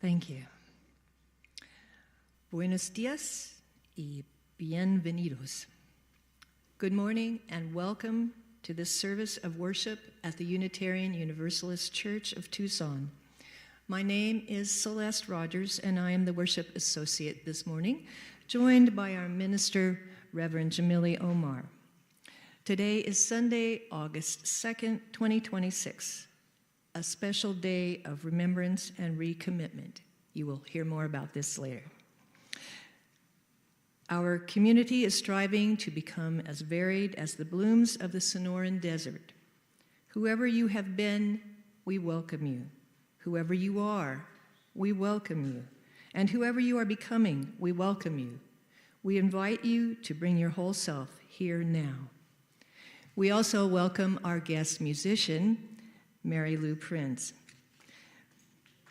Thank you. Buenos días y bienvenidos. Good morning and welcome to this service of worship at the Unitarian Universalist Church of Tucson. My name is Celeste Rogers, and I am the worship associate this morning, joined by our minister, Reverend Jamili Omar. Today is Sunday, August 2nd, 2026, a special day of remembrance and recommitment. You will hear more about this later. Our community is striving to become as varied as the blooms of the Sonoran Desert. Whoever you have been, we welcome you. Whoever you are, we welcome you. And whoever you are becoming, we welcome you. We invite you to bring your whole self here now. We also welcome our guest musician, Mary Lou Prince.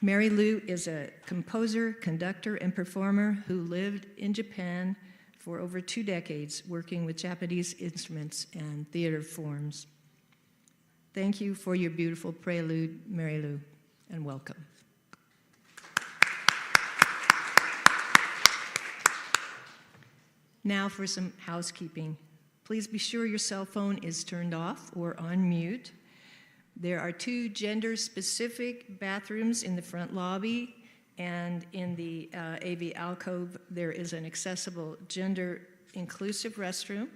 Mary Lou is a composer, conductor, and performer who lived in Japan for over 2 decades, working with Japanese instruments and theater forms. Thank you for your beautiful prelude, Mary Lou, and welcome. Now for some housekeeping. Please be sure your cell phone is turned off or on mute. There are 2 gender-specific bathrooms in the front lobby, and in the AV alcove, there is an accessible gender-inclusive restroom.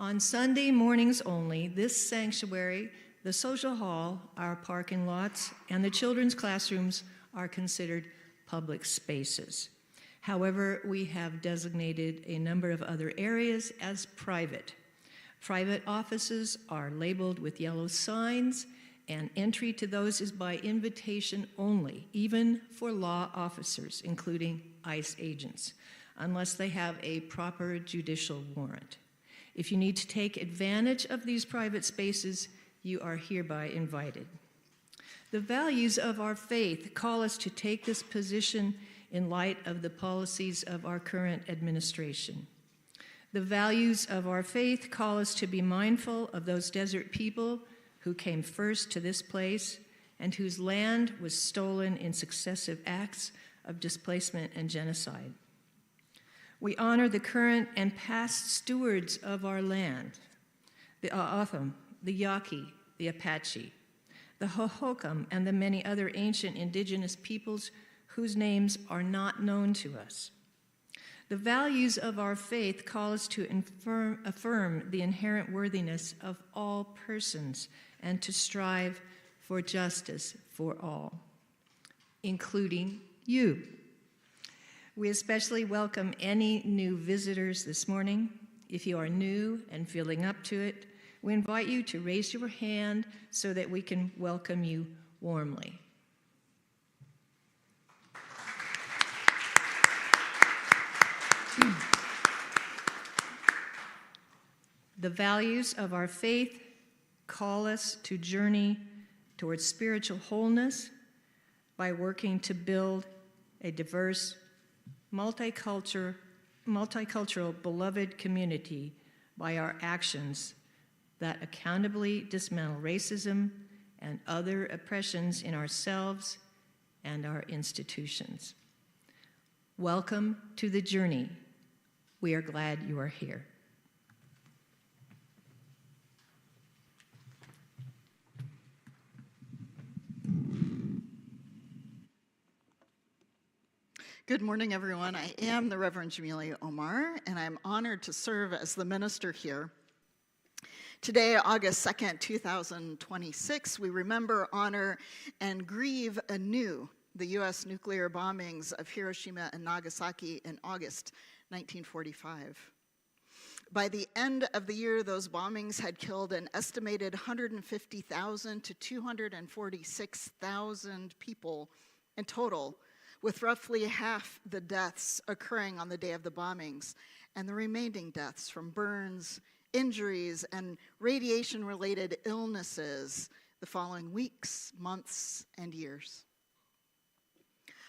On Sunday mornings only, this sanctuary, the social hall, our parking lots, and the children's classrooms are considered public spaces. However, we have designated a number of other areas as private. Private offices are labeled with yellow signs, and entry to those is by invitation only, even for law officers, including ICE agents, unless they have a proper judicial warrant. If you need to take advantage of these private spaces, you are hereby invited. The values of our faith call us to take this position in light of the policies of our current administration. The values of our faith call us to be mindful of those desert people who came first to this place and whose land was stolen in successive acts of displacement and genocide. We honor the current and past stewards of our land, the A'atham, the Yaqui, the Apache, the Hohokam, and the many other ancient indigenous peoples whose names are not known to us. The values of our faith call us to affirm the inherent worthiness of all persons and to strive for justice for all, including you. We especially welcome any new visitors this morning. If you are new and feeling up to it, we invite you to raise your hand so that we can welcome you warmly. The values of our faith call us to journey towards spiritual wholeness by working to build a diverse, multicultural, beloved community by our actions that accountably dismantle racism and other oppressions in ourselves and our institutions. Welcome to the journey. We are glad you are here. Good morning, everyone. I am the Reverend Jamili Omar, and I'm honored to serve as the minister here. Today, August 2nd, 2026, we remember, honor, and grieve anew the U.S. nuclear bombings of Hiroshima and Nagasaki in August 1945. By the end of the year, those bombings had killed an estimated 150,000 to 246,000 people in total, with roughly half the deaths occurring on the day of the bombings, and the remaining deaths from burns, injuries, and radiation-related illnesses the following weeks, months, and years.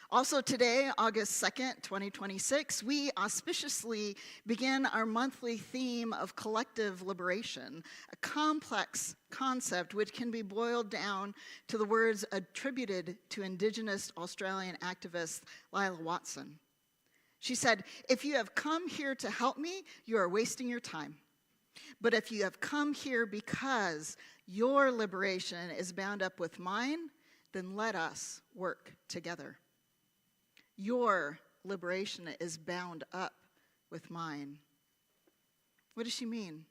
Also today, August 2nd, 2026, we auspiciously begin our monthly theme of collective liberation, a complex concept which can be boiled down to the words attributed to Indigenous Australian activist Lila Watson. She said, "If you have come here to help me, you are wasting your time. But if you have come here because your liberation is bound up with mine, then let us work together." Your liberation is bound up with mine. What does she mean?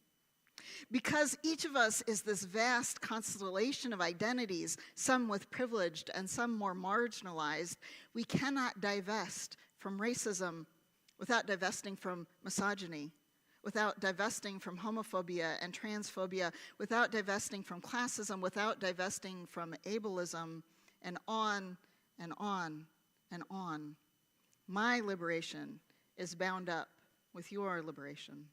Because each of us is this vast constellation of identities, some with privileged and some more marginalized, we cannot divest from racism without divesting from misogyny, without divesting from homophobia and transphobia, without divesting from classism, without divesting from ableism, and on and on and on. My liberation is bound up with your liberation.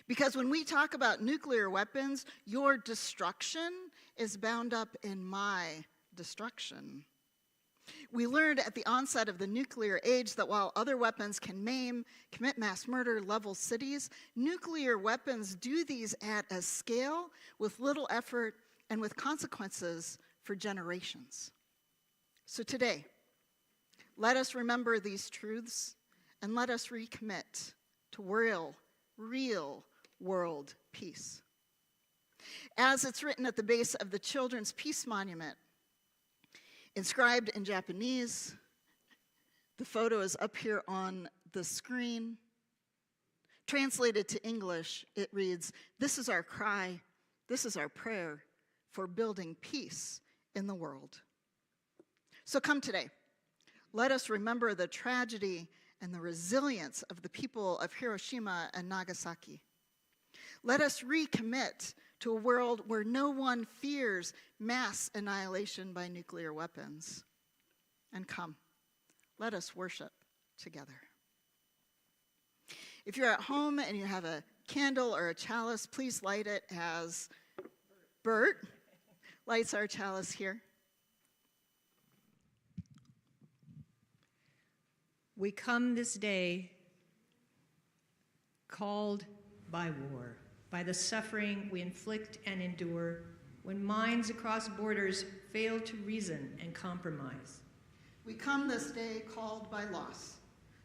Because when we talk about nuclear weapons, your destruction is bound up in my destruction. We learned at the onset of the nuclear age that while other weapons can maim, commit mass murder, level cities, nuclear weapons do these at a scale with little effort and with consequences for generations. So today, let us remember these truths and let us recommit to real world peace. As it's written at the base of the Children's Peace Monument, inscribed in Japanese, the photo is up here on the screen. Translated to English, it reads, "This is our cry, this is our prayer for building peace in the world." So come today. Let us remember the tragedy and the resilience of the people of Hiroshima and Nagasaki. Let us recommit to a world where no one fears mass annihilation by nuclear weapons. And come, let us worship together. If you're at home and you have a candle or a chalice, please light it as Bert lights our chalice here. We come this day called by war, by the suffering we inflict and endure when minds across borders fail to reason and compromise. We come this day called by loss,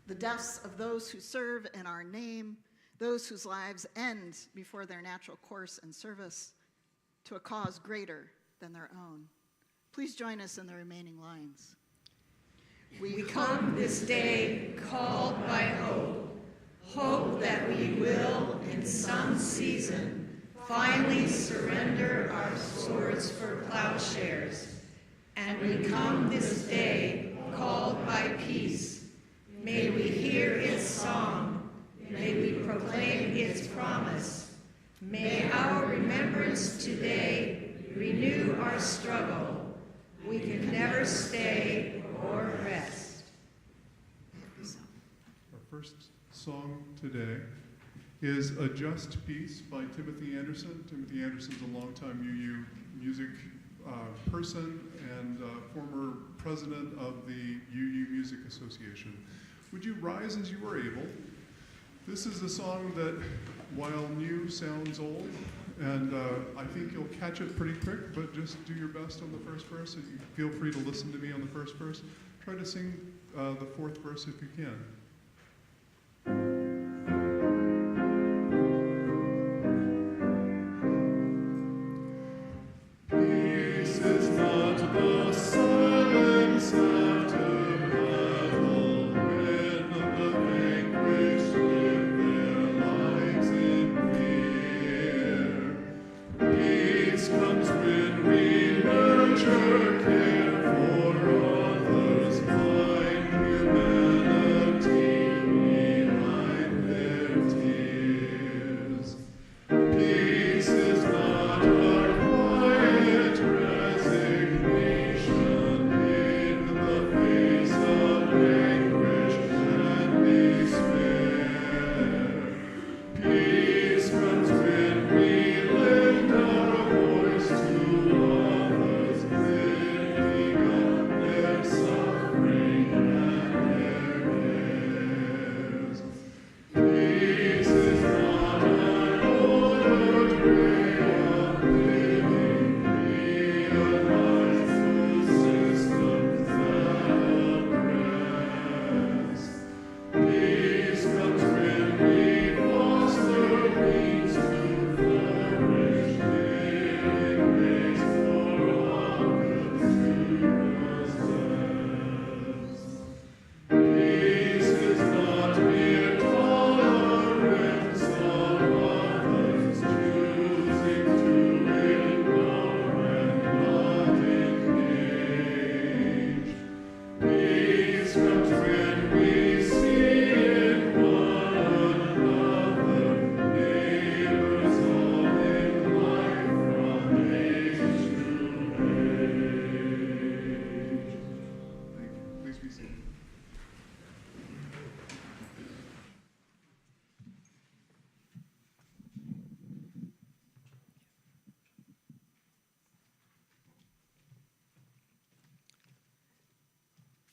the deaths of those who serve in our name, those whose lives end before their natural course and service to a cause greater than their own. Please join us in the remaining lines. We come this day called by hope, hope that we will, in some season, finally surrender our swords for plowshares. And we come this day called by peace. May we hear its song, may we proclaim its promise. May our remembrance today renew our struggle. We can never stay or rest. Our first song today is A Just Peace by Timothy Anderson. Timothy Anderson's a longtime UU music person and former president of the UU Music Association. Would you rise as you are able? This is a song that, while new, sounds old, and I think you'll catch it pretty quick, but just do your best on the first verse. And you feel free to listen to me on the first verse. Try to sing the fourth verse if you can. Peace is not the silence after battle, when the vanquished live their lives in fear. Peace comes when we nurture, care for others, find humanity behind their tears. Peace is not a quiet resignation in the face of anguish and despair. Peace comes when we lift our voice to others, lift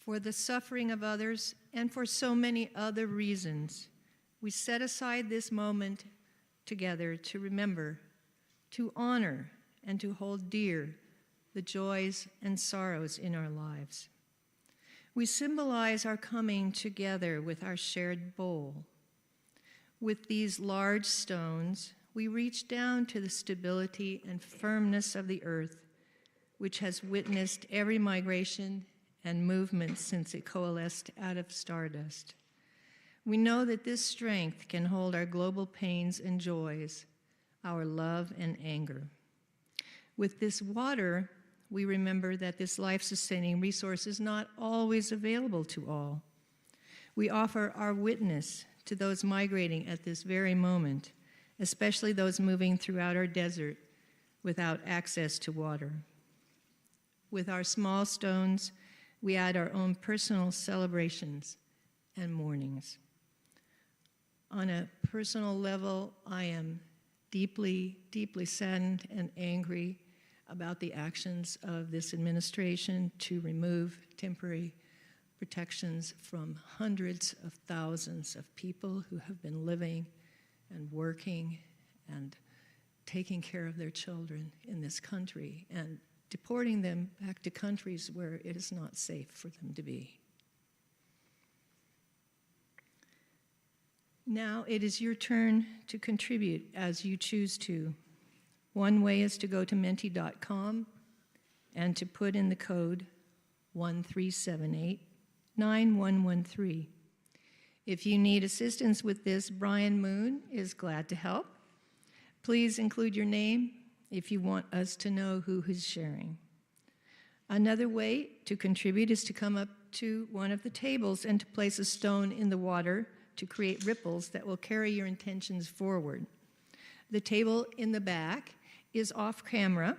for the suffering of others, and for so many other reasons, we set aside this moment together to remember, to honor, and to hold dear the joys and sorrows in our lives. We symbolize our coming together with our shared bowl. With these large stones, we reach down to the stability and firmness of the earth, which has witnessed every migration and movement since it coalesced out of stardust. We know that this strength can hold our global pains and joys, our love and anger. With this water, we remember that this life-sustaining resource is not always available to all. We offer our witness to those migrating at this very moment, especially those moving throughout our desert without access to water. With our small stones, we add our own personal celebrations and mournings. On a personal level, I am deeply, deeply saddened and angry about the actions of this administration to remove temporary protections from hundreds of thousands of people who have been living and working and taking care of their children in this country and deporting them back to countries where it is not safe for them to be. Now it is your turn to contribute as you choose to. One way is to go to menti.com and to put in the code 1378-9113. If you need assistance with this, Brian Moon is glad to help. Please include your name if you want us to know who is sharing. Another way to contribute is to come up to one of the tables and to place a stone in the water to create ripples that will carry your intentions forward. The table in the back is off camera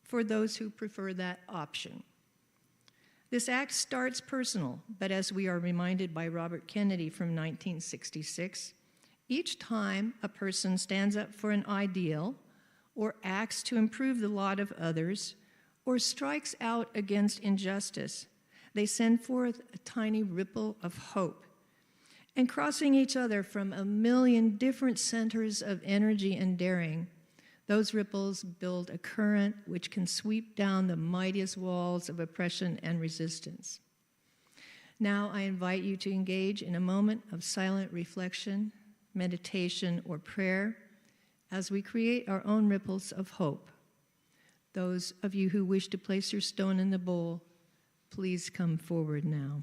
for those who prefer that option. This act starts personal, but as we are reminded by Robert Kennedy from 1966, each time a person stands up for an ideal or acts to improve the lot of others or strikes out against injustice, they send forth a tiny ripple of hope. And crossing each other from a million different centers of energy and daring, those ripples build a current which can sweep down the mightiest walls of oppression and resistance. Now I invite you to engage in a moment of silent reflection, meditation, or prayer as we create our own ripples of hope. Those of you who wish to place your stone in the bowl, please come forward now.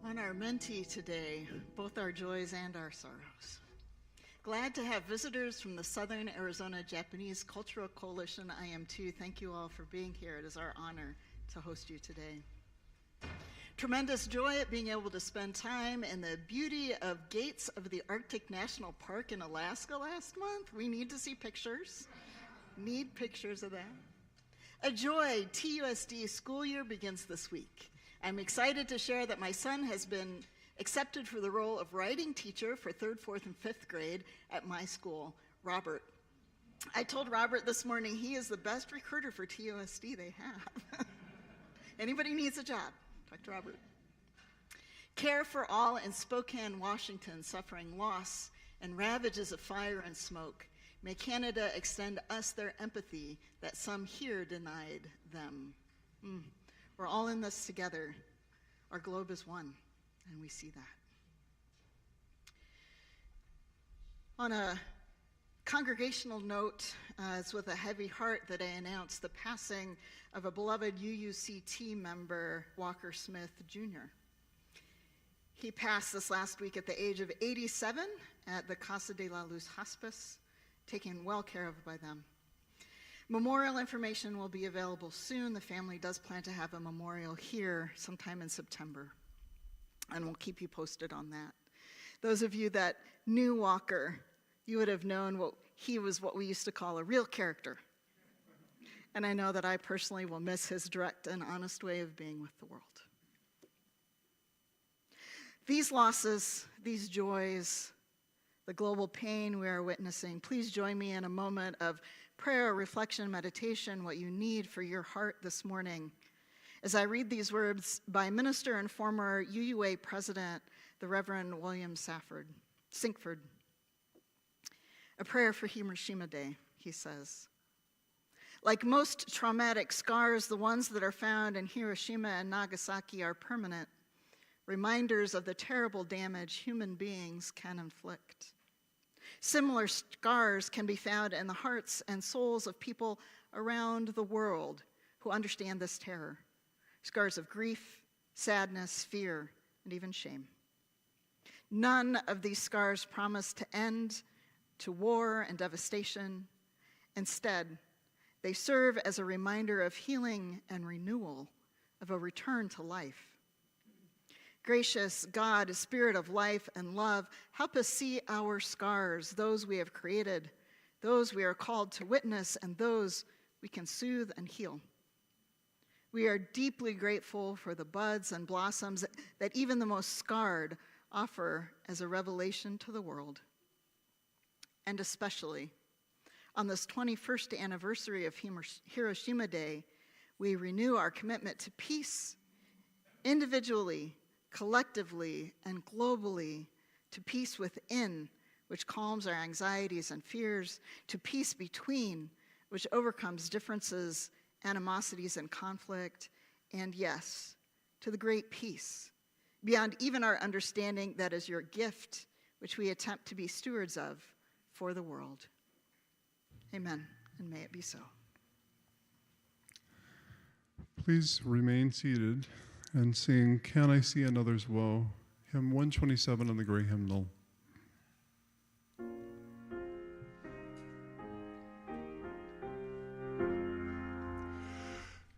On our Menti today, both our joys and our sorrows. Glad to have visitors from the Southern Arizona Japanese Cultural Coalition. I am too. Thank you all for being here. It is our honor to host you today. Tremendous joy at being able to spend time in the beauty of Gates of the Arctic National Park in Alaska last month. We need to see pictures. Need pictures of that. A joy, TUSD school year begins this week. I'm excited to share that my son has been accepted for the role of writing teacher for 3rd, 4th, and 5th grade at my school, Robert. I told Robert this morning he is the best recruiter for TUSD they have. Anybody needs a job, talk to Robert. Care for all in Spokane, Washington, suffering loss and ravages of fire and smoke. May Canada extend us their empathy that some here denied them. We're all in this together. Our globe is one, and we see that. On a congregational note, it's with a heavy heart that I announce the passing of a beloved UUCT member, Walker Smith Jr. He passed this last week at the age of 87 at the Casa de la Luz Hospice, taken well care of by them. Memorial information will be available soon. The family does plan to have a memorial here sometime in September, and we'll keep you posted on that. Those of you that knew Walker, you would have known he was what we used to call a real character. And I know that I personally will miss his direct and honest way of being with the world. These losses, these joys, the global pain we are witnessing, please join me in a moment of prayer, reflection, meditation, what you need for your heart this morning. As I read these words by minister and former UUA president, the Reverend William Sinkford. A prayer for Hiroshima Day, he says. Like most traumatic scars, the ones that are found in Hiroshima and Nagasaki are permanent, reminders of the terrible damage human beings can inflict. Similar scars can be found in the hearts and souls of people around the world who understand this terror. Scars of grief, sadness, fear, and even shame. None of these scars promise to end to war and devastation. Instead, they serve as a reminder of healing and renewal, of a return to life. Gracious God, Spirit of life and love, help us see our scars, those we have created, those we are called to witness, and those we can soothe and heal. We are deeply grateful for the buds and blossoms that even the most scarred offer as a revelation to the world. And especially on this 21st anniversary of Hiroshima Day, we renew our commitment to peace individually, collectively, and globally, to peace within, which calms our anxieties and fears, to peace between, which overcomes differences, animosities, and conflict, and yes, to the great peace, beyond even our understanding, that is your gift, which we attempt to be stewards of for the world. Amen, and may it be so. Please remain seated and sing Can I See Another's Woe, hymn 127 on the gray hymnal.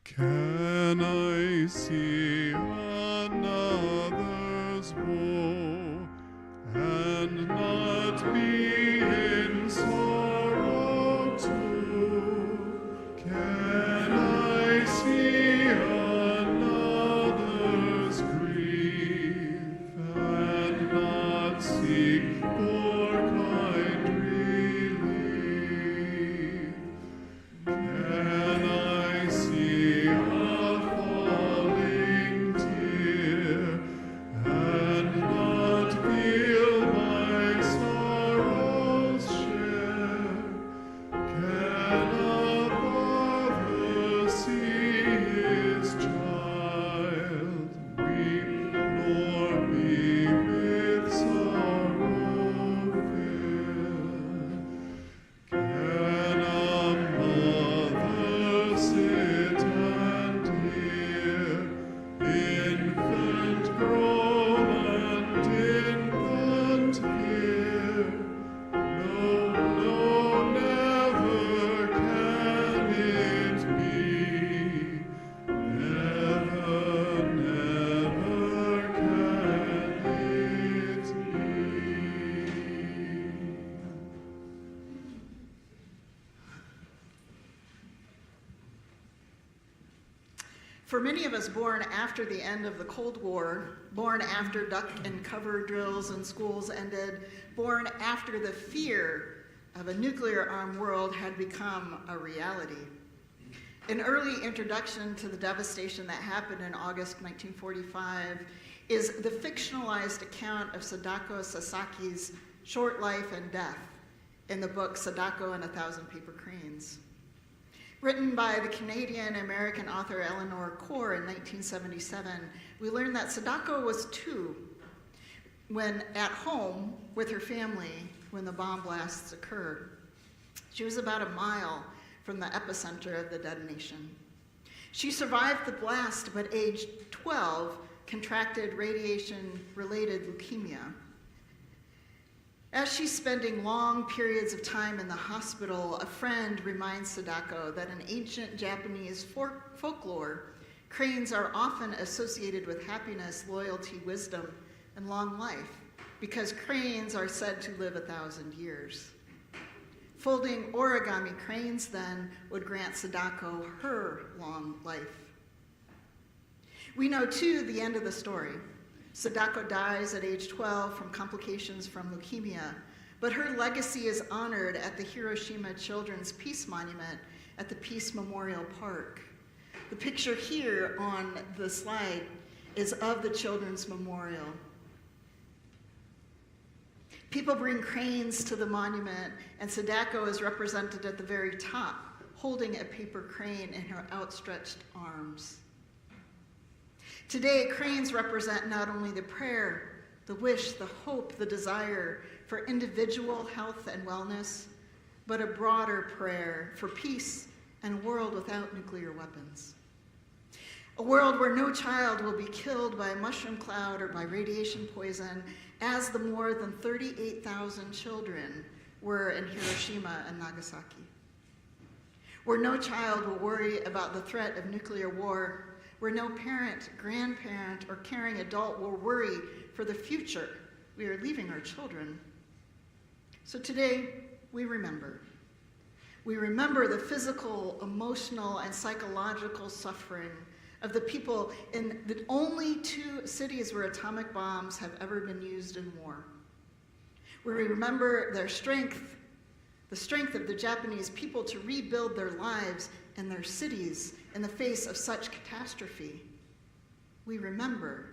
Can I see another's woe and not be in sorrow too? Can I see another's grief and not seek for kind relief? Can I see a falling tear and not feel my sorrows share? Can a father see his child weep nor be with sorrow filled? Can a mother sit and hear infant groan For many of us born after the end of the Cold War, born after duck and cover drills in schools ended, born after the fear of a nuclear-armed world had become a reality. An early introduction to the devastation that happened in August 1945 is the fictionalized account of Sadako Sasaki's short life and death in the book Sadako and a Thousand Paper Cranes. Written by the Canadian-American author Eleanor Corr in 1977, we learn that Sadako was 2 when at home with her family when the bomb blasts occurred. She was about a mile from the epicenter of the detonation. She survived the blast, but aged 12, contracted radiation-related leukemia. As she's spending long periods of time in the hospital, a friend reminds Sadako that in ancient Japanese folklore, cranes are often associated with happiness, loyalty, wisdom, and long life, because cranes are said to live 1,000 years. Folding origami cranes, then, would grant Sadako her long life. We know, too, the end of the story. Sadako dies at age 12 from complications from leukemia, but her legacy is honored at the Hiroshima Children's Peace Monument at the Peace Memorial Park. The picture here on the slide is of the Children's Memorial. People bring cranes to the monument, and Sadako is represented at the very top, holding a paper crane in her outstretched arms. Today, cranes represent not only the prayer, the wish, the hope, the desire for individual health and wellness, but a broader prayer for peace and a world without nuclear weapons. A world where no child will be killed by a mushroom cloud or by radiation poison, as the more than 38,000 children were in Hiroshima and Nagasaki. Where no child will worry about the threat of nuclear war, where no parent, grandparent, or caring adult will worry for the future we are leaving our children. So today, we remember. We remember the physical, emotional, and psychological suffering of the people in the only 2 cities where atomic bombs have ever been used in war. We remember their strength, the strength of the Japanese people to rebuild their lives and their cities in the face of such catastrophe. We remember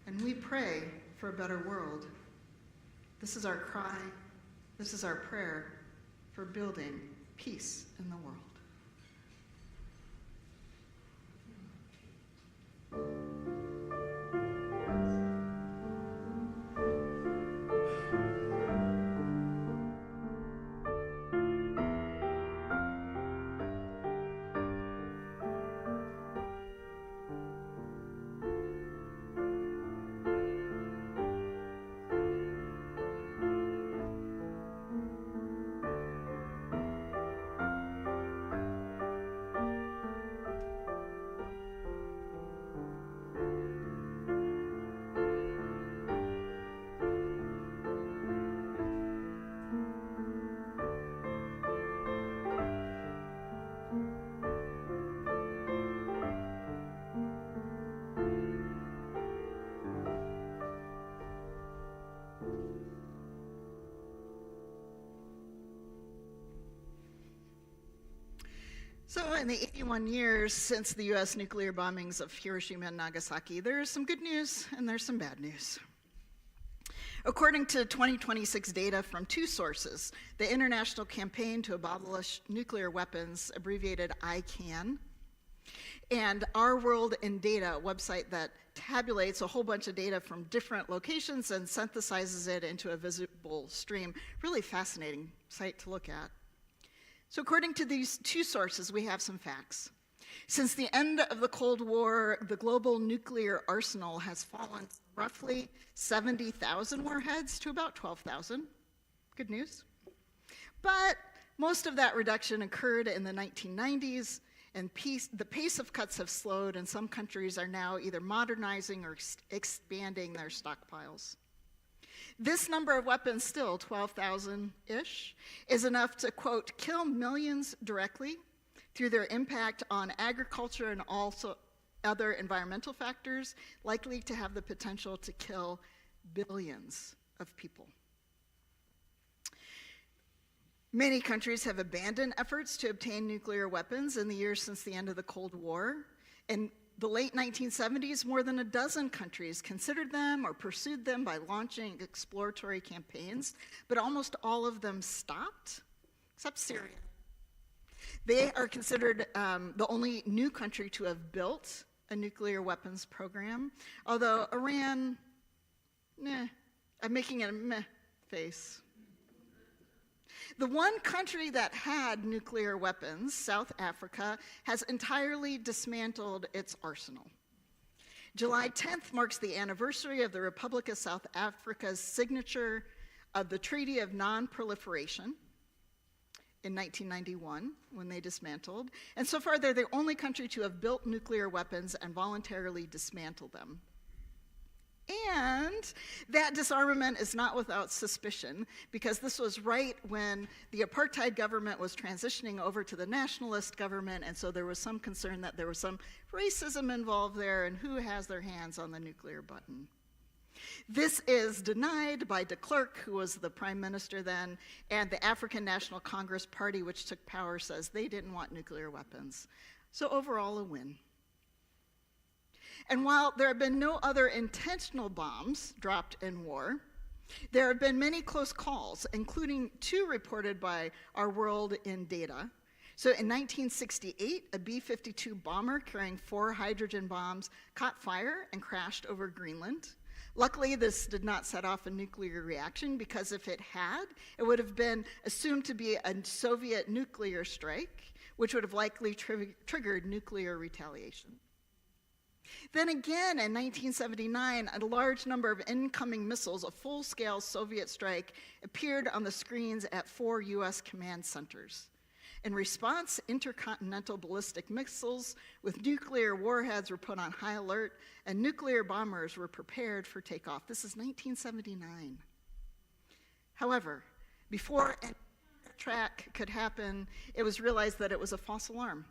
and we pray for a better world. This is our cry, this is our prayer for building peace in the world. So in the 81 years since the US nuclear bombings of Hiroshima and Nagasaki, there's some good news and there's some bad news. According to 2026 data from 2 sources, the International Campaign to Abolish Nuclear Weapons, abbreviated ICAN, and Our World in Data, a website that tabulates a whole bunch of data from different locations and synthesizes it into a visible stream. Really fascinating site to look at. So according to these 2 sources, we have some facts. Since the end of the Cold War, the global nuclear arsenal has fallen roughly 70,000 warheads to about 12,000. Good news. But most of that reduction occurred in the 1990s, and the pace of cuts have slowed, and some countries are now either modernizing or expanding their stockpiles. This number of weapons, still 12,000-ish, is enough to, quote, kill millions directly through their impact on agriculture and also other environmental factors likely to have the potential to kill billions of people. Many countries have abandoned efforts to obtain nuclear weapons in the years since the end of the Cold War. In the late 1970s, more than a dozen countries considered them or pursued them by launching exploratory campaigns, but almost all of them stopped, except Syria. They are considered the only new country to have built a nuclear weapons program, although Iran, I'm making a meh face. The one country that had nuclear weapons, South Africa, has entirely dismantled its arsenal. July 10th marks the anniversary of the Republic of South Africa's signature of the Treaty of Non-Proliferation in 1991, when they dismantled. And so far, they're the only country to have built nuclear weapons and voluntarily dismantled them. And that disarmament is not without suspicion, because this was right when the apartheid government was transitioning over to the nationalist government, and so there was some concern that there was some racism involved there, and who has their hands on the nuclear button. This is denied by de Klerk, who was the prime minister then, and the African National Congress Party, which took power, says they didn't want nuclear weapons. So overall, a win. And while there have been no other intentional bombs dropped in war, there have been many close calls, including 2 reported by Our World in Data. So in 1968, a B-52 bomber carrying 4 hydrogen bombs caught fire and crashed over Greenland. Luckily, this did not set off a nuclear reaction, because if it had, it would have been assumed to be a Soviet nuclear strike, which would have likely triggered nuclear retaliation. Then again, in 1979, a large number of incoming missiles, a full-scale Soviet strike, appeared on the screens at 4 U.S. command centers. In response, intercontinental ballistic missiles with nuclear warheads were put on high alert, and nuclear bombers were prepared for takeoff. This is 1979. However, before an track could happen, it was realized that it was a false alarm.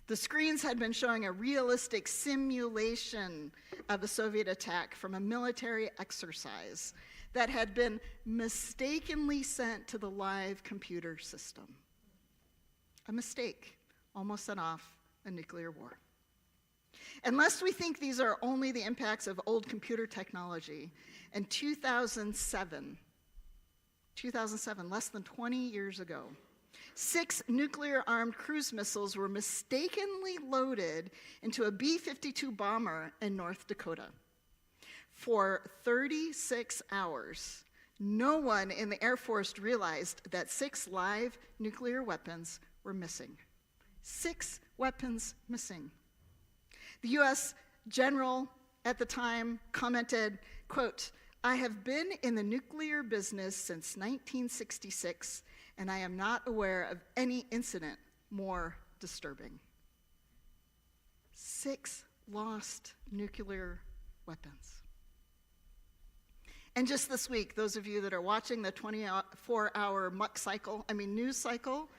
The screens had been showing a realistic simulation of a Soviet attack from a military exercise that had been mistakenly sent to the live computer system. A mistake almost set off a nuclear war. And lest we think these are only the impacts of old computer technology, in 2007, less than 20 years ago, 6 nuclear-armed cruise missiles were mistakenly loaded into a B-52 bomber in North Dakota. For 36 hours, no one in the Air Force realized that 6 live nuclear weapons were missing. 6 weapons missing. The U.S. general at the time commented, quote, "I have been in the nuclear business since 1966, and I am not aware of any incident more disturbing." 6 lost nuclear weapons. And just this week, those of you that are watching the 24-hour news cycle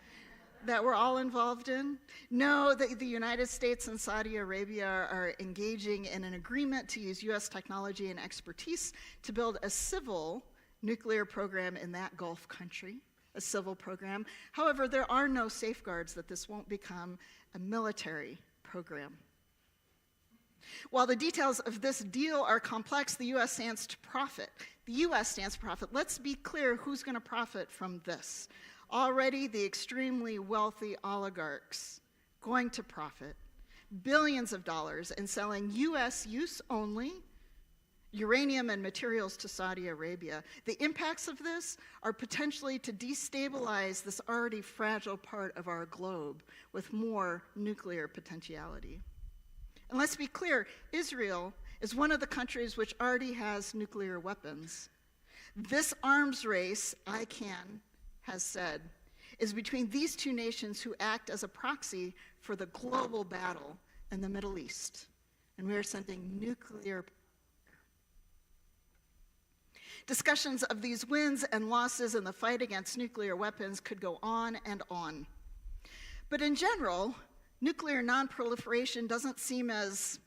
that we're all involved in, know that the United States and Saudi Arabia are engaging in an agreement to use U.S. technology and expertise to build a civil nuclear program in that Gulf country. A civil program. However, there are no safeguards that this won't become a military program. While the details of this deal are complex, the U.S. stands to profit. The U.S. stands to profit. Let's be clear who's going to profit from this. Already, the extremely wealthy oligarchs going to profit billions of dollars in selling U.S. use only uranium and materials to Saudi Arabia. The impacts of this are potentially to destabilize this already fragile part of our globe with more nuclear potentiality. And let's be clear, Israel is one of the countries which already has nuclear weapons. This arms race, ICANN has said, is between these 2 nations who act as a proxy for the global battle in the Middle East. And we are sending nuclear. Discussions of these wins and losses in the fight against nuclear weapons could go on and on. But in general, nuclear non-proliferation doesn't seem as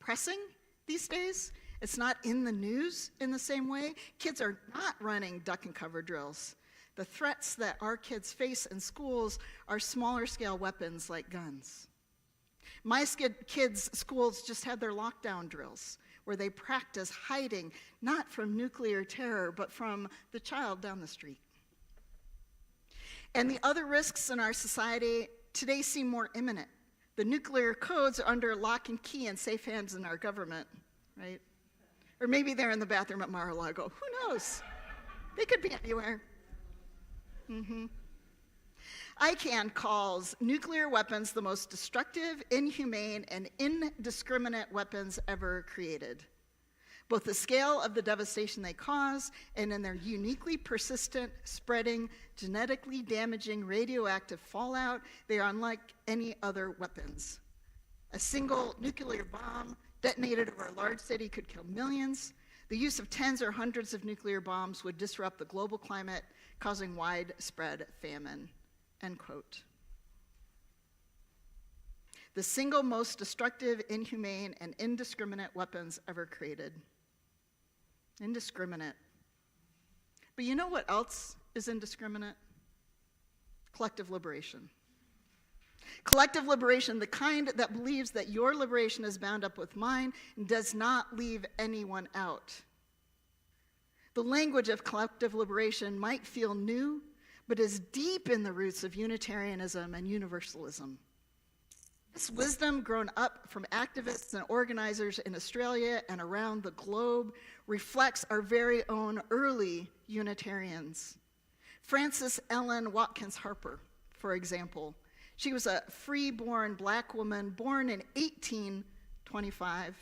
pressing these days. It's not in the news in the same way. Kids are not running duck and cover drills. The threats that our kids face in schools are smaller scale weapons like guns. My kids' schools just had their lockdown drills where they practice hiding not from nuclear terror, but from the child down the street. And the other risks in our society today seem more imminent. The nuclear codes are under lock and key and safe hands in our government, right? Or maybe they're in the bathroom at Mar-a-Lago. Who knows? They could be anywhere. ICANN calls nuclear weapons the most destructive, inhumane, and indiscriminate weapons ever created. Both the scale of the devastation they cause and in their uniquely persistent, spreading, genetically damaging radioactive fallout, they are unlike any other weapons. A single nuclear bomb detonated over a large city could kill millions. The use of tens or hundreds of nuclear bombs would disrupt the global climate, causing widespread famine, end quote. The single most destructive, inhumane, and indiscriminate weapons ever created. Indiscriminate. But you know what else is indiscriminate? Collective liberation. Collective liberation, the kind that believes that your liberation is bound up with mine and does not leave anyone out. The language of collective liberation might feel new, but is deep in the roots of Unitarianism and Universalism. This wisdom, grown up from activists and organizers in Australia and around the globe, reflects our very own early Unitarians. Frances Ellen Watkins Harper, for example. She was a free-born black woman born in 1825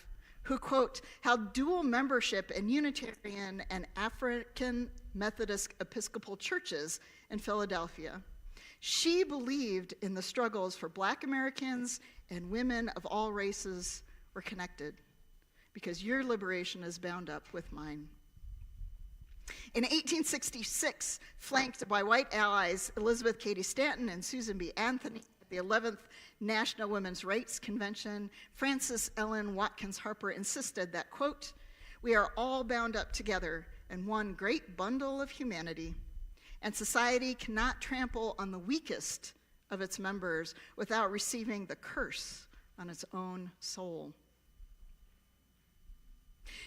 who, quote, held dual membership in Unitarian and African Methodist Episcopal churches in Philadelphia. She believed in the struggles for black Americans and women of all races were connected because your liberation is bound up with mine. In 1866, flanked by white allies Elizabeth Cady Stanton and Susan B. Anthony at the 11th National Women's Rights Convention, Frances Ellen Watkins Harper insisted that, quote, we are all bound up together in one great bundle of humanity, and society cannot trample on the weakest of its members without receiving the curse on its own soul.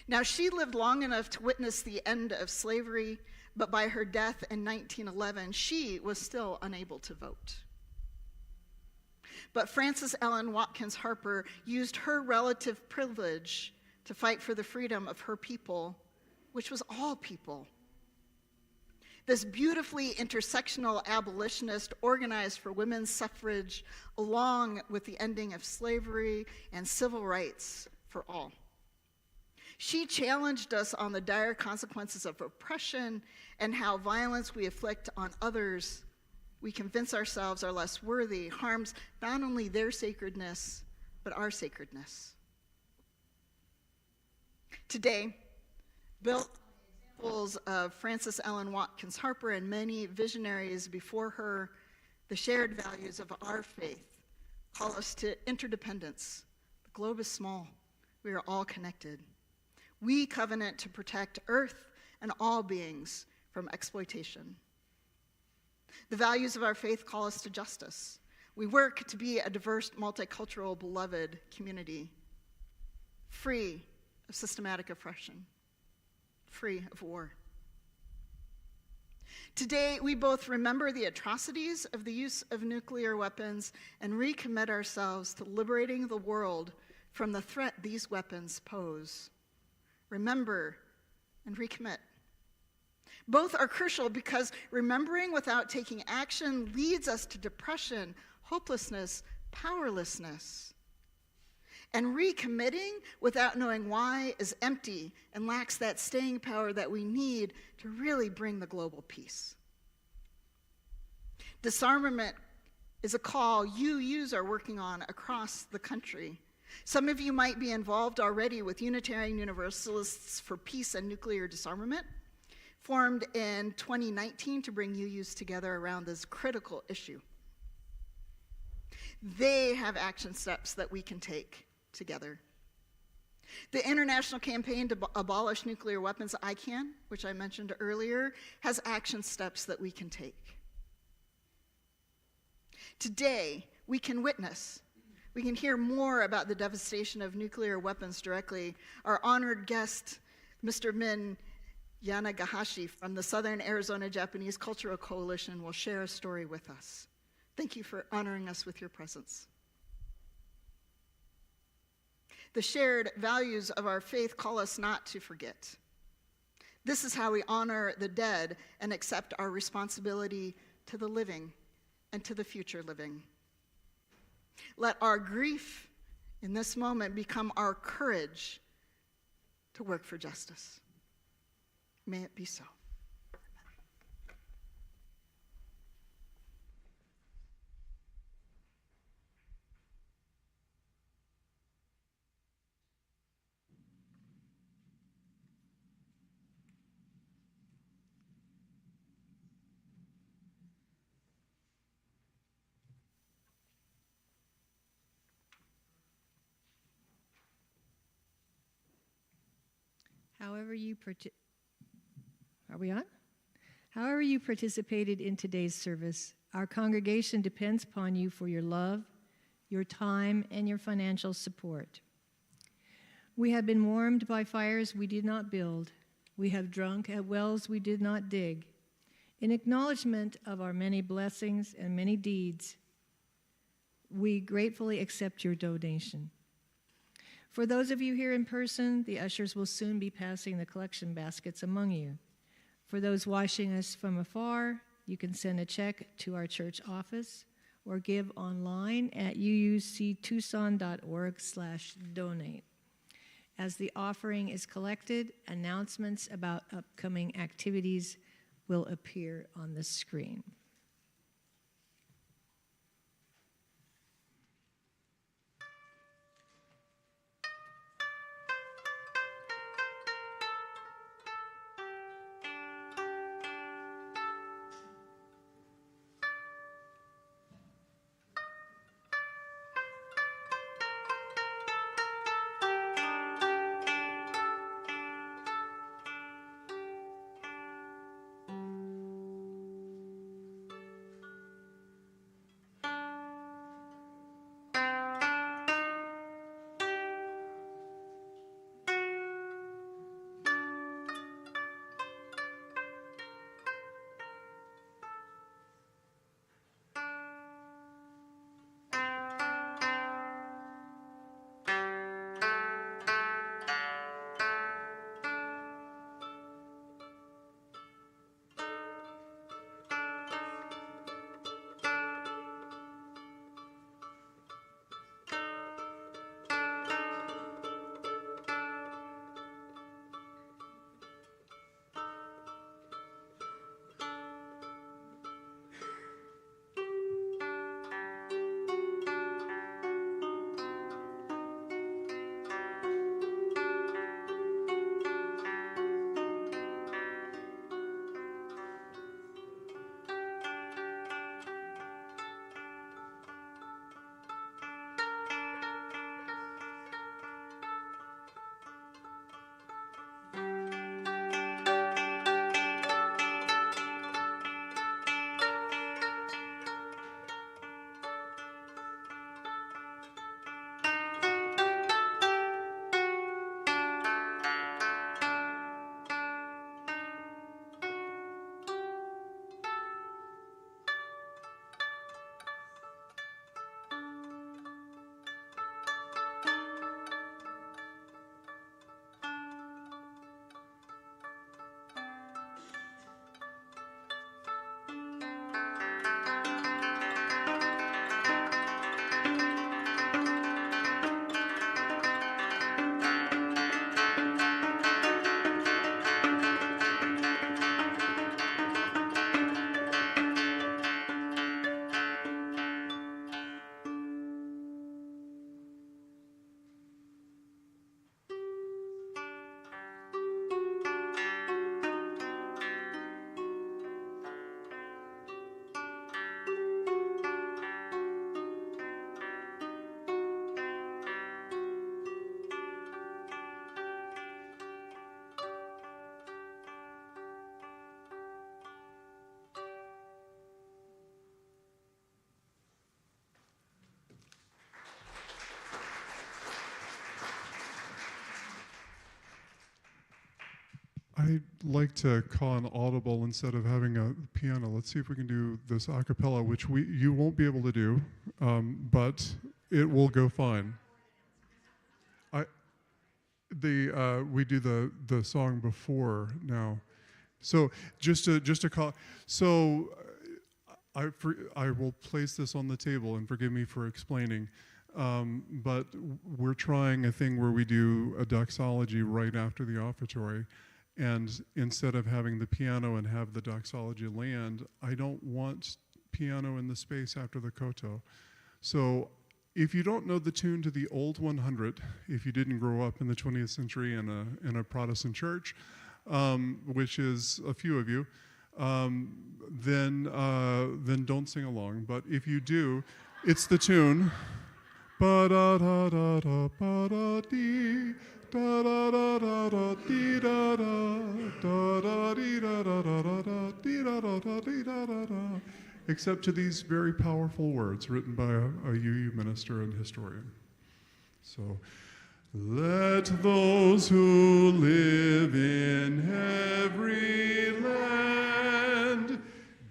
Now, she lived long enough to witness the end of slavery, but by her death in 1911, she was still unable to vote. But Frances Ellen Watkins Harper used her relative privilege to fight for the freedom of her people, which was all people. This beautifully intersectional abolitionist organized for women's suffrage along with the ending of slavery and civil rights for all. She challenged us on the dire consequences of oppression and how violence we inflict on others, we convince ourselves are less worthy, harms not only their sacredness, but our sacredness. Today, built on examples of Frances Ellen Watkins Harper and many visionaries before her, the shared values of our faith call us to interdependence. The globe is small. We are all connected. We covenant to protect Earth and all beings from exploitation. The values of our faith call us to justice. We work to be a diverse, multicultural, beloved community, free of systematic oppression, free of war. Today, we both remember the atrocities of the use of nuclear weapons and recommit ourselves to liberating the world from the threat these weapons pose. Remember and recommit. Both are crucial because remembering without taking action leads us to depression, hopelessness, powerlessness. And recommitting without knowing why is empty and lacks that staying power that we need to really bring the global peace. Disarmament is a call UUs are working on across the country. Some of you might be involved already with Unitarian Universalists for Peace and Nuclear Disarmament, formed in 2019 to bring UUs together around this critical issue. They have action steps that we can take together. The international campaign to abolish nuclear weapons, ICAN, which I mentioned earlier, has action steps that we can take. Today, we can hear more about the devastation of nuclear weapons directly. Our honored guest, Mr. Min Yanagahashi from the Southern Arizona Japanese Cultural Coalition, will share a story with us. Thank you for honoring us with your presence. The shared values of our faith call us not to forget. This is how we honor the dead and accept our responsibility to the living and to the future living. Let our grief in this moment become our courage to work for justice. May it be so. However you participated in today's service, our congregation depends upon you for your love, your time, and your financial support. We have been warmed by fires we did not build. We have drunk at wells we did not dig. In acknowledgement of our many blessings and many deeds, we gratefully accept your donation. For those of you here in person, the ushers will soon be passing the collection baskets among you. For those watching us from afar, you can send a check to our church office or give online at uuctucson.org/donate. As the offering is collected, announcements about upcoming activities will appear on the screen. I'd like to call an audible instead of having a piano. Let's see if we can do this a cappella, which you won't be able to do, but it will go fine. We do the song before now. So just to call. So I will place this on the table, and forgive me for explaining. But we're trying a thing where we do a doxology right after the offertory. And instead of having the piano and have the doxology land, I don't want piano in the space after the koto. So if you don't know the tune to the old 100, if you didn't grow up in the 20th century in a Protestant church, which is a few of you, then don't sing along. But if you do, it's the tune. Ba da da da da ba da dee da da da da da dee da da da dee da da da da dee da da da dee da da da. Except to these very powerful words written by a UU minister and historian. So, let those who live in every land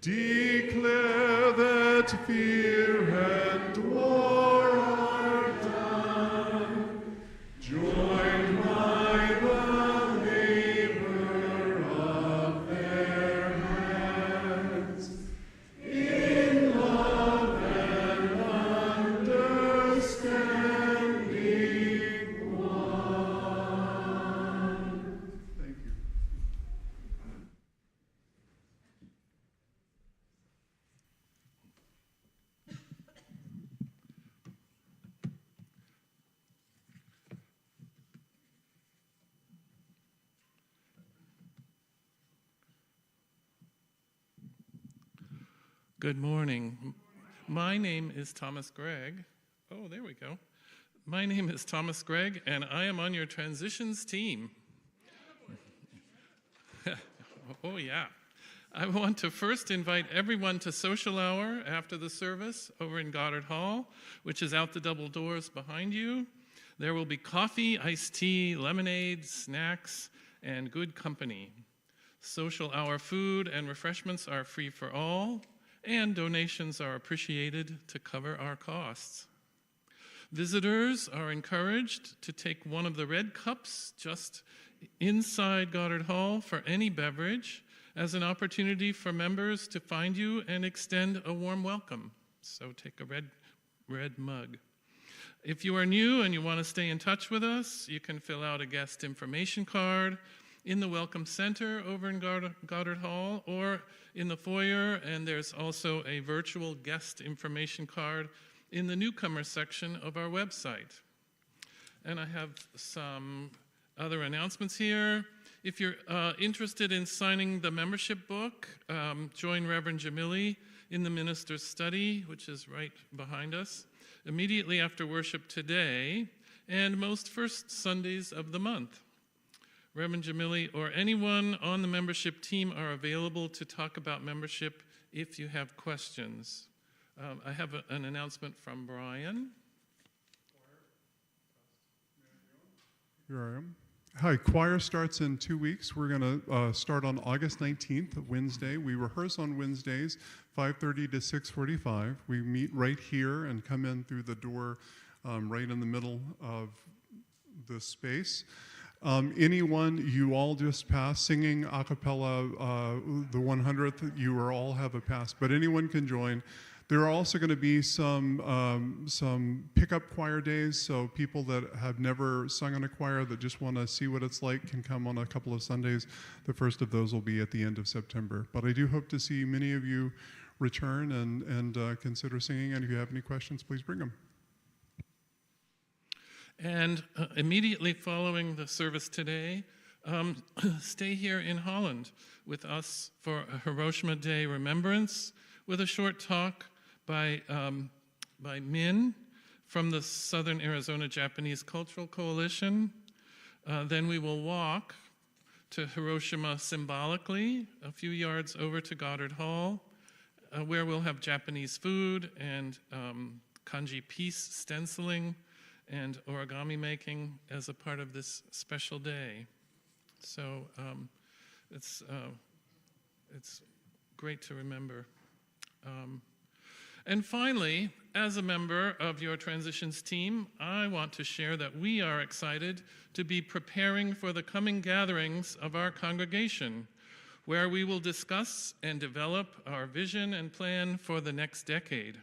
declare that fear and war are done, joined by the labor of their hands, in love and understanding one. Thank you. Good morning. My name is Thomas Gregg. Oh, there we go. My name is Thomas Gregg, and I am on your transitions team. Oh, yeah. I want to first invite everyone to social hour after the service over in Goddard Hall, which is out the double doors behind you. There will be coffee, iced tea, lemonade, snacks, and good company. Social hour food and refreshments are free for all, and donations are appreciated to cover our costs. Visitors are encouraged to take one of the red cups just inside Goddard Hall for any beverage as an opportunity for members to find you and extend a warm welcome. So take a red mug. If you are new and you want to stay in touch with us, you can fill out a guest information card in the Welcome Center over in Goddard Hall or in the foyer, and there's also a virtual guest information card in the newcomer section of our website. And I have some other announcements here. If you're interested in signing the membership book, join Reverend Jamili in the Minister's Study, which is right behind us, immediately after worship today and most first Sundays of the month. Reverend Jamili or anyone on the membership team are available to talk about membership if you have questions. I have an announcement from Brian. Here I am. Hi, choir starts in 2 weeks. We're going to start on August 19th, Wednesday. We rehearse on Wednesdays, 5:30 to 6:45. We meet right here and come in through the door right in the middle of the space. Anyone, you all just passed singing a cappella the 100th, you all have a pass, but anyone can join. There are also going to be some pickup choir days, so people that have never sung in a choir that just want to see what it's like can come on a couple of Sundays. The first of those will be at the end of September. But I do hope to see many of you return and consider singing, and if you have any questions, please bring them. And immediately following the service today, stay here in Holland with us for a Hiroshima Day Remembrance with a short talk by Min from the Southern Arizona Japanese Cultural Coalition. Then we will walk to Hiroshima symbolically, a few yards over to Goddard Hall, where we'll have Japanese food and kanji peace stenciling and origami making as a part of this special day. So It's great to remember. And finally, as a member of your transitions team, I want to share that we are excited to be preparing for the coming gatherings of our congregation, where we will discuss and develop our vision and plan for the next decade.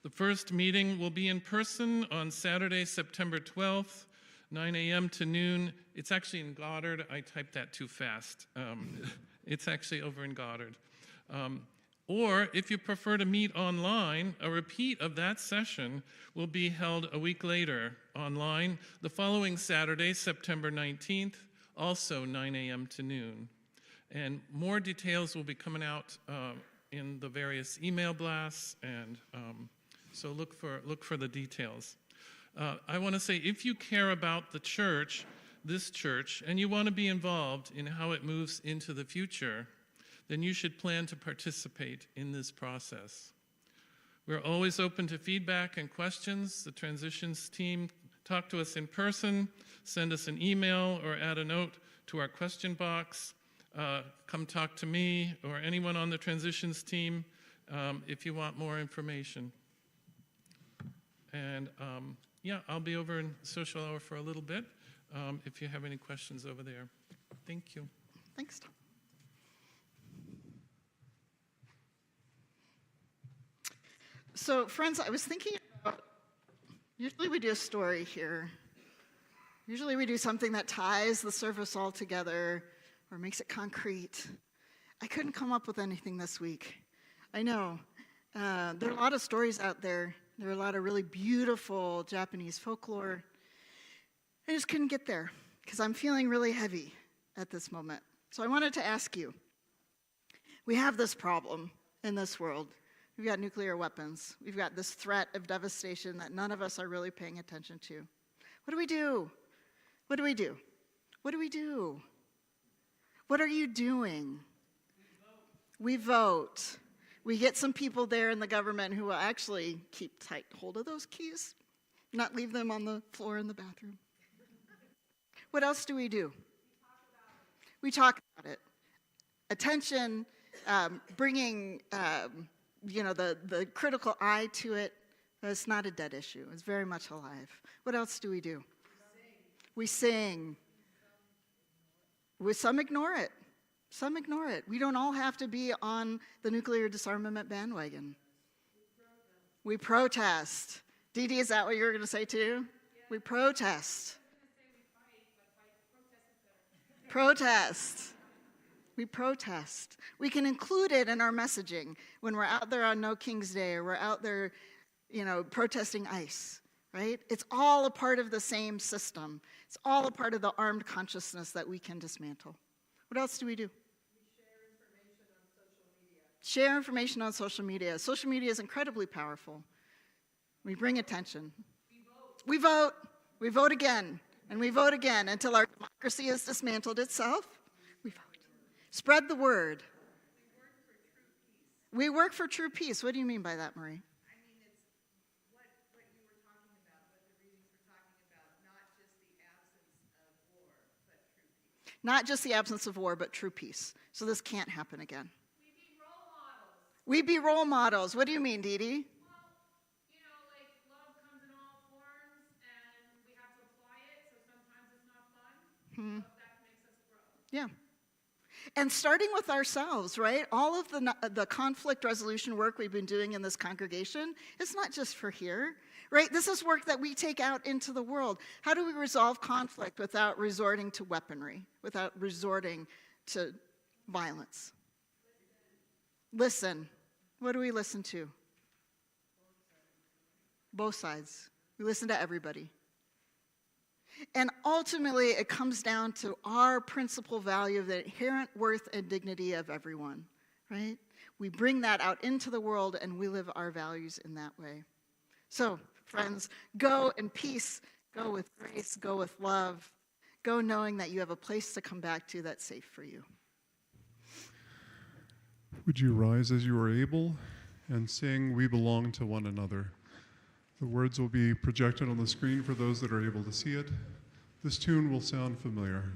The first meeting will be in person on Saturday, September 12th, 9 a.m. to noon. It's actually in Goddard. I typed that too fast. It's actually over in Goddard. Or if you prefer to meet online, a repeat of that session will be held a week later online the following Saturday, September 19th, also 9 a.m. to noon. And more details will be coming out in the various email blasts, and so look for the details. I want to say, if you care about the church, this church, and you want to be involved in how it moves into the future, then you should plan to participate in this process. We're always open to feedback and questions. The transitions team, talk to us in person, send us an email, or add a note to our question box. Come talk to me or anyone on the transitions team if you want more information. And yeah, I'll be over in social hour for a little bit if you have any questions over there. Thank you. Thanks, Tom. So, friends, I was thinking about, usually we do a story here. Usually we do something that ties the service all together or makes it concrete. I couldn't come up with anything this week. I know. There are a lot of stories out there. There are a lot of really beautiful Japanese folklore. I just couldn't get there because I'm feeling really heavy at this moment. So I wanted to ask you, we have this problem in this world. We've got nuclear weapons. We've got this threat of devastation that none of us are really paying attention to. What do we do? What do we do? What do we do? What are you doing? We vote. We get some people there in the government who will actually keep tight hold of those keys, not leave them on the floor in the bathroom. What else do we do? We talk about it. Attention, bringing the critical eye to it. It's not a dead issue. It's very much alive. What else do? We sing. Some ignore it. Some ignore it. We don't all have to be on the nuclear disarmament bandwagon. We protest. Dee Dee, is that what you were going to say too? Yeah. We protest. Protest. We protest. We can include it in our messaging when we're out there on No King's Day or we're out there, protesting ICE, right? It's all a part of the same system. It's all a part of the armed consciousness that we can dismantle. What else do? We share information on social media. Share information on social media. Social media is incredibly powerful. We bring attention. We vote. We vote again. And we vote again until our democracy has dismantled itself. We vote. Spread the word. We work for true peace. What do you mean by that, Marie? I mean, it's what you were talking about, what the readings were talking about, not just the absence of war, but true peace. Not just the absence of war, but true peace. So this can't happen again. We be role models. We be role models. What do you mean, Dee Dee? Well, like love comes in all forms, and we have to apply it, so sometimes it's not fun, but that makes us grow. Yeah. And starting with ourselves, right? All of the conflict resolution work we've been doing in this congregation is not just for here, right? This is work that we take out into the world. How do we resolve conflict without resorting to weaponry, without resorting to violence? Listen. What do we listen to? Both sides. We listen to everybody. And ultimately, it comes down to our principal value of the inherent worth and dignity of everyone, right? We bring that out into the world, and we live our values in that way. So, friends, go in peace, go with grace, go with love, go knowing that you have a place to come back to that's safe for you. Would you rise as you are able and sing "We Belong to One Another"? The words will be projected on the screen for those that are able to see it. This tune will sound familiar.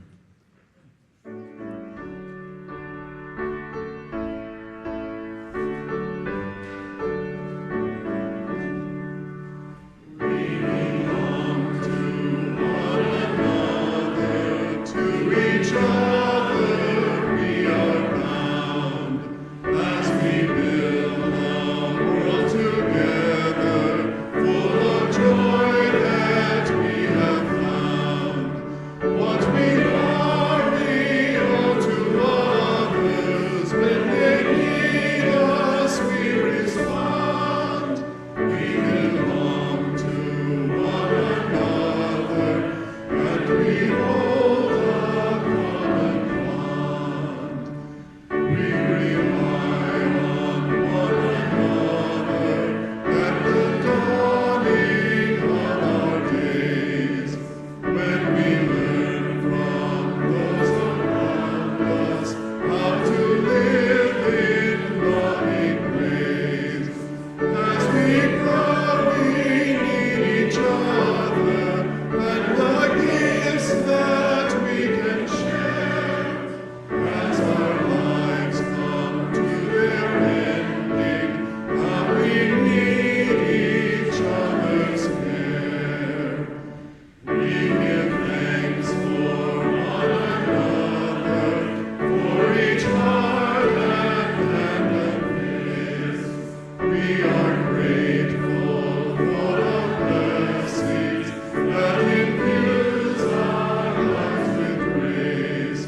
how to live in loving grace. As we grow, we need each other, and the gifts that we can share. As our lives come to their ending, how we need each other's care. We give thanks for one another, for each heart and hand of his. We are grateful for the blessings that infuse our lives with grace.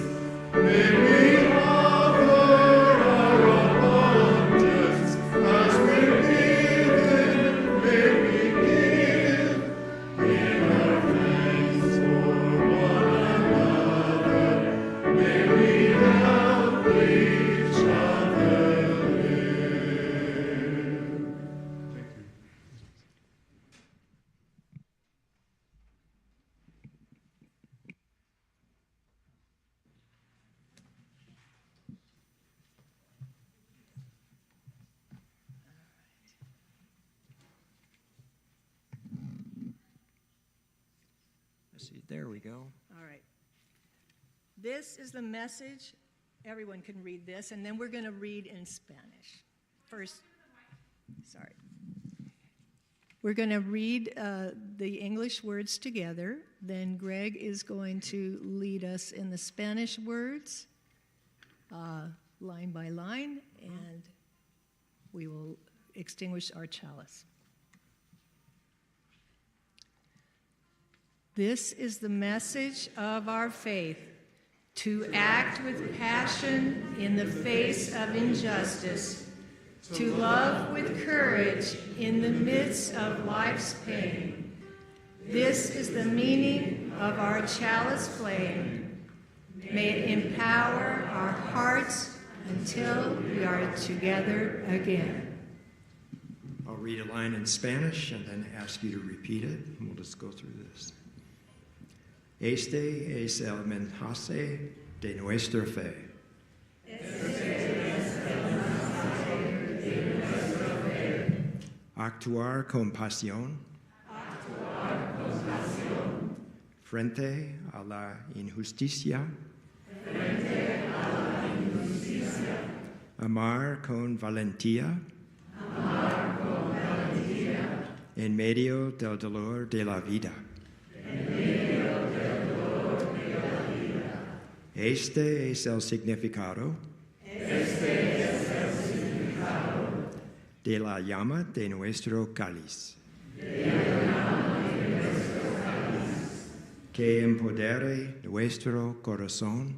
May we offer our abundance as we're given. May we give in our thanks for one another. May we help each other live. Thank you. Let's see, there we go. All right. This is the message. Everyone can read this, and then we're going to read in Spanish. First, sorry. We're going to read the English words together. Then Greg is going to lead us in the Spanish words, line by line, and we will extinguish our chalice. This is the message of our faith: to act with passion in the face of injustice, to love with courage in the midst of life's pain. This is the meaning of our chalice flame. May it empower our hearts until we are together again. I'll read a line in Spanish and then ask you to repeat it, and we'll just go through this. Este es el mensaje de nuestra fe. Actuar con pasión. Frente a la injusticia. Amar con valentía. En medio del dolor de la vida. Este es el significado de la llama de nuestro cáliz. Que empodere nuestro corazón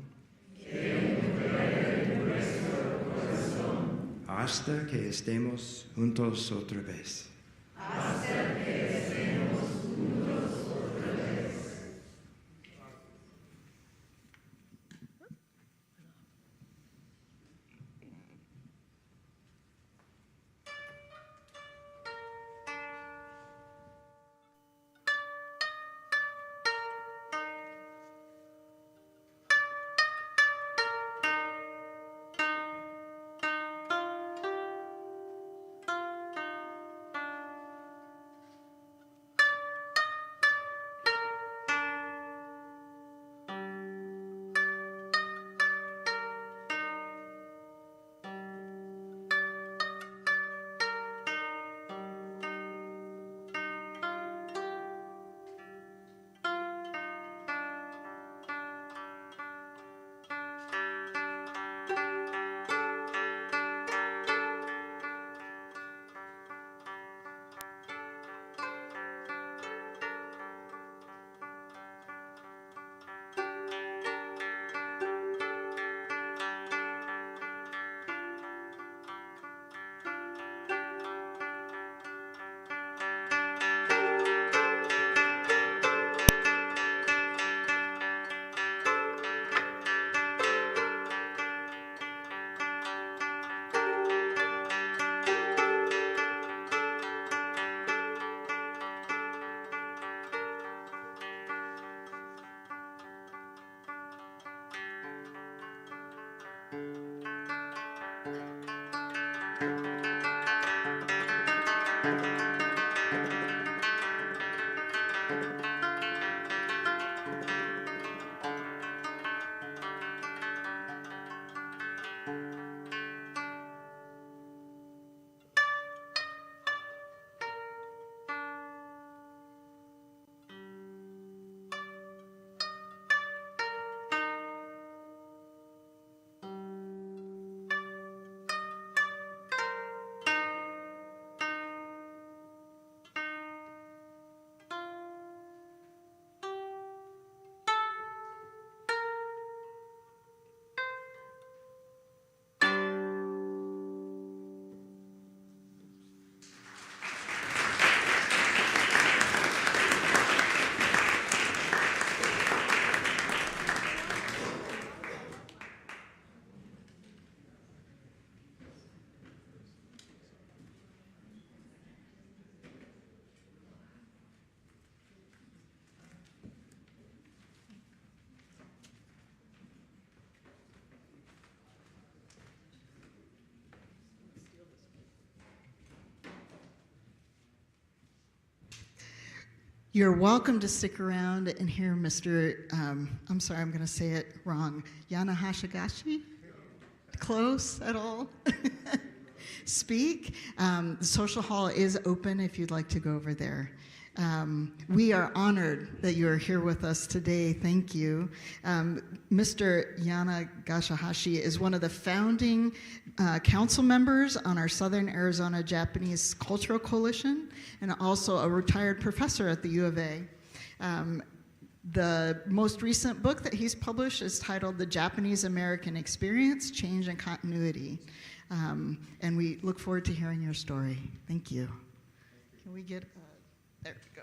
hasta que estemos juntos otra vez. You're welcome to stick around and hear Mr. I'm sorry, I'm going to say it wrong. Yana Hashiguchi? Close at all? Speak. The social hall is open if you'd like to go over there. We are honored that you are here with us today. Thank you. Mr. Yana Gashahashi is one of the founding council members on our Southern Arizona Japanese Cultural Coalition and also a retired professor at the U of A. The most recent book that he's published is titled The Japanese American Experience, Change and Continuity. And we look forward to hearing your story. Thank you. Can we get, there we go.